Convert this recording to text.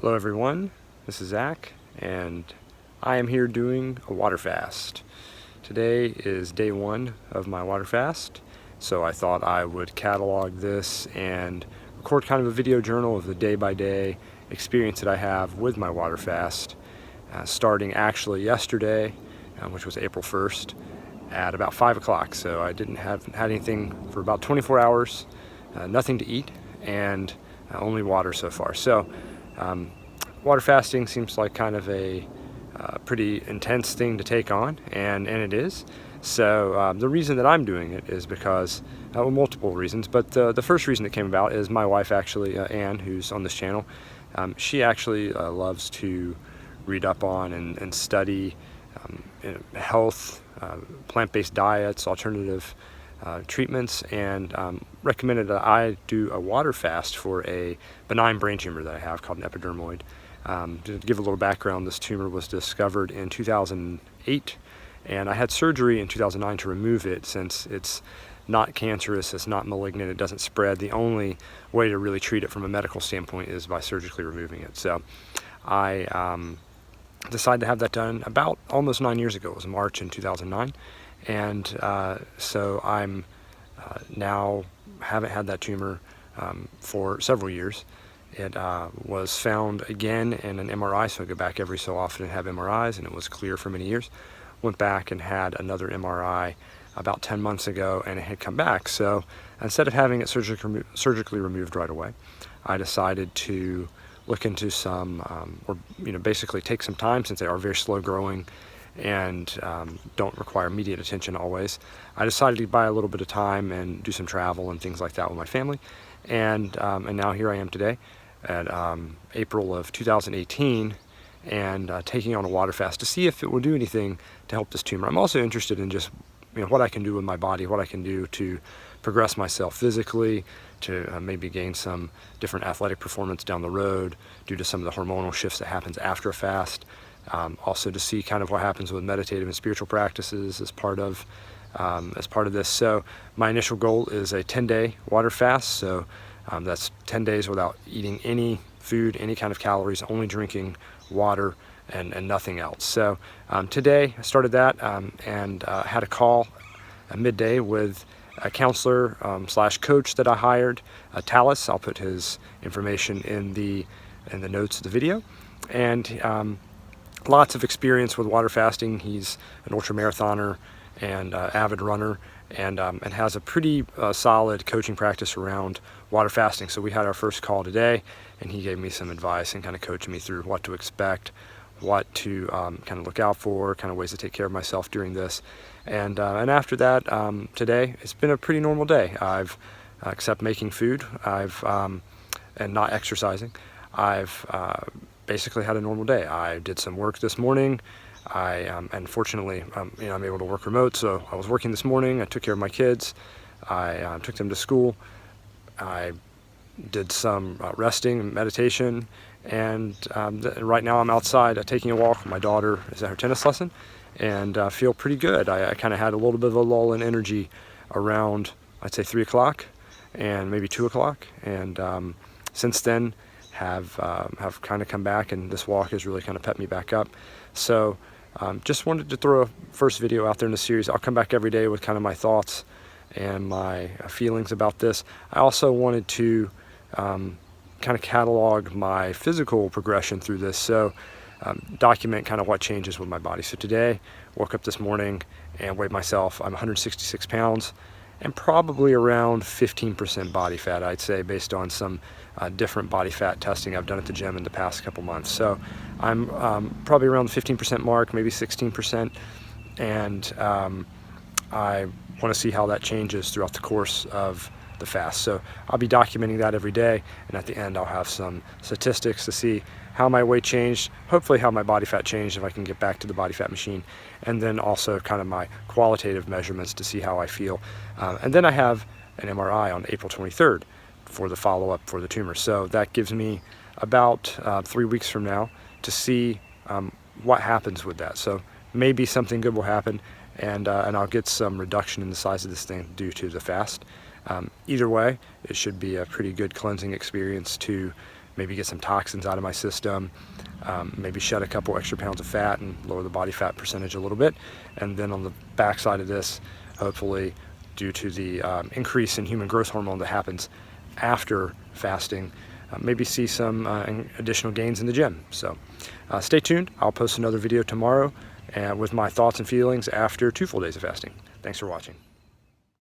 Hello everyone, this is Zach, and I am here doing a water fast. Today is day one of my water fast, so I thought I would catalog this and record kind of a video journal of the day-by-day experience that I have with my water fast, starting actually yesterday, which was April 1st, at about 5 o'clock. So I didn't have had anything for about 24 hours, nothing to eat, and only water so far. So water fasting seems like kind of a pretty intense thing to take on, and it is. So the reason that I'm doing it is because, well, multiple reasons, but the first reason that came about is my wife actually, Anne, who's on this channel, she actually loves to read up on and study health, plant-based diets, alternative treatments, and recommended that I do a water fast for a benign brain tumor that I have called an epidermoid. To give a little background, this tumor was discovered in 2008, and I had surgery in 2009 to remove it. Since it's not cancerous, it's not malignant, it doesn't spread, the only way to really treat it from a medical standpoint is by surgically removing it. So I decided to have that done about almost 9 years ago. It was March in 2009, and so I'm now haven't had that tumor for several years. It was found again in an MRI, so I go back every so often and have MRIs, and it was clear for many years. Went back and had another MRI about 10 months ago, and it had come back. So instead of having it surgically removed right away, I decided to look into some, basically take some time, since they are very slow growing and don't require immediate attention always. I decided to buy a little bit of time and do some travel and things like that with my family, and now here I am today at April of 2018, and taking on a water fast to see if it will do anything to help this tumor. I'm also interested in just what I can do with my body, what I can do to progress myself physically, to maybe gain some different athletic performance down the road due to some of the hormonal shifts that happens after a fast. Also to see kind of what happens with meditative and spiritual practices as part of this. So my initial goal is a 10-day water fast. So that's 10 days without eating any food, any kind of calories, only drinking water and nothing else. So today I started that and had a call at midday with a counselor slash coach that I hired, Talus. I'll put his information in the notes of the video. And lots of experience with water fasting. He's an ultra marathoner and avid runner, and has a pretty solid coaching practice around water fasting. So we had our first call today, and he gave me some advice and kind of coached me through what to expect, what to kind of look out for, kind of ways to take care of myself during this. And after that, today, it's been a pretty normal day. I've, except making food, and not exercising, I've basically had a normal day. I did some work this morning. And fortunately, I'm able to work remote, so I was working this morning. I took care of my kids. I took them to school. I did some resting and meditation, and right now I'm outside taking a walk. My daughter is at her tennis lesson, and feel pretty good. I kind of had a little bit of a lull in energy around, I'd say 3 o'clock and maybe 2 o'clock, and since then have kind of come back, and this walk has really kind of pepped me back up. So just wanted to throw a first video out there in the series. I'll come back every day with kind of my thoughts and my feelings about this. I also wanted to kind of catalog my physical progression through this, so document kind of what changes with my body. So today, woke up this morning and weighed myself. I'm 166 pounds and probably around 15% body fat, I'd say, based on some different body fat testing I've done at the gym in the past couple months. So I'm probably around the 15% mark, maybe 16%, and I want to see how that changes throughout the course of the fast. So I'll be documenting that every day, and at the end I'll have some statistics to see how my weight changed, hopefully how my body fat changed if I can get back to the body fat machine, and then also kind of my qualitative measurements to see how I feel. And then I have an MRI on April 23rd for the follow-up for the tumor. So that gives me about 3 weeks from now to see what happens with that. So maybe something good will happen, and I'll get some reduction in the size of this thing due to the fast. Either way, it should be a pretty good cleansing experience to maybe get some toxins out of my system, maybe shed a couple extra pounds of fat and lower the body fat percentage a little bit. And then on the back side of this, hopefully due to the increase in human growth hormone that happens after fasting, maybe see some additional gains in the gym. So stay tuned. I'll post another video tomorrow with my thoughts and feelings after 2 full days of fasting. Thanks for watching.